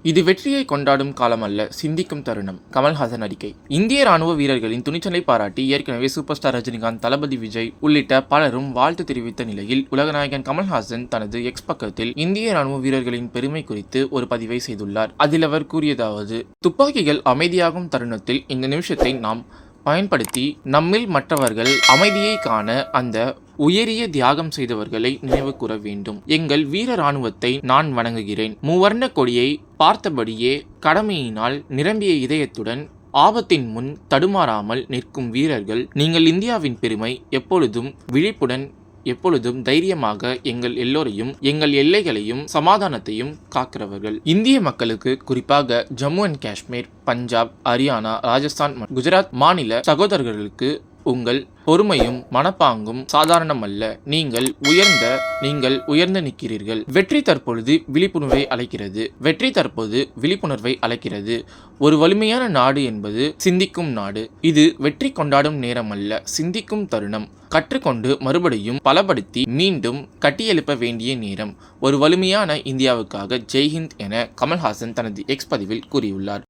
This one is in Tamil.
இது வெற்றியை கொண்டாடும் காலம் அல்ல, சிந்திக்கும் தருணம். கமல்ஹாசன் அறிக்கை. இந்திய ராணுவ வீரர்களின் துணிச்சலை பாராட்டி ஏற்கனவே சூப்பர் ஸ்டார் ரஜினிகாந்த், தளபதி விஜய் உள்ளிட்ட பலரும் வாழ்த்து தெரிவித்த நிலையில் உலகநாயகன் கமல்ஹாசன் தனது எக்ஸ் பக்கத்தில் இந்திய ராணுவ வீரர்களின் பெருமை குறித்து ஒரு பதிவை செய்துள்ளார். அதில் அவர் கூறியதாவது: துப்பாக்கிகள் அமைதியாகும் தருணத்தில் இந்த நிமிஷத்தை நாம் பயன்படுத்தி நம்மில் மற்றவர்கள் அமைதியை காண அந்த உயரிய தியாகம் செய்தவர்களை நினைவு கூற வேண்டும். எங்கள் வீர ராணுவத்தை நான் வணங்குகிறேன். மூவர்ண கொடியை பார்த்தபடியே கடமையினால் நிரம்பிய இதயத்துடன் ஆபத்தின் முன் தடுமாறாமல் நிற்கும் வீரர்கள் நீங்கள். இந்தியாவின் பெருமை. எப்பொழுதும் விழிப்புடன், எப்பொழுதும் தைரியமாக எங்கள் எல்லோரையும், எங்கள் எல்லைகளையும், சமாதானத்தையும் காக்கிறவர்கள். இந்திய மக்களுக்கு, குறிப்பாக ஜம்மு அண்ட் காஷ்மீர், பஞ்சாப், ஹரியானா, ராஜஸ்தான், குஜராத் மாநில சகோதரர்களுக்கு உங்கள் பொறுமையும் மனப்பாங்கும் சாதாரணமல்ல. நீங்கள் உயர்ந்து நிற்கிறீர்கள். வெற்றி தற்பொழுது விழிப்புணர்வை அழைக்கிறது. ஒரு வலிமையான நாடு என்பது சிந்திக்கும் நாடு. இது வெற்றி கொண்டாடும் நேரம் அல்ல, சிந்திக்கும் தருணம். கற்றுக்கொண்டு மறுபடியும் பலப்படுத்தி மீண்டும் கட்டியெழுப்ப வேண்டிய நேரம். ஒரு வலிமையான இந்தியாவுக்காக ஜெய்ஹிந்த் என கமல்ஹாசன் தனது எக்ஸ் பதிவில் கூறியுள்ளார்.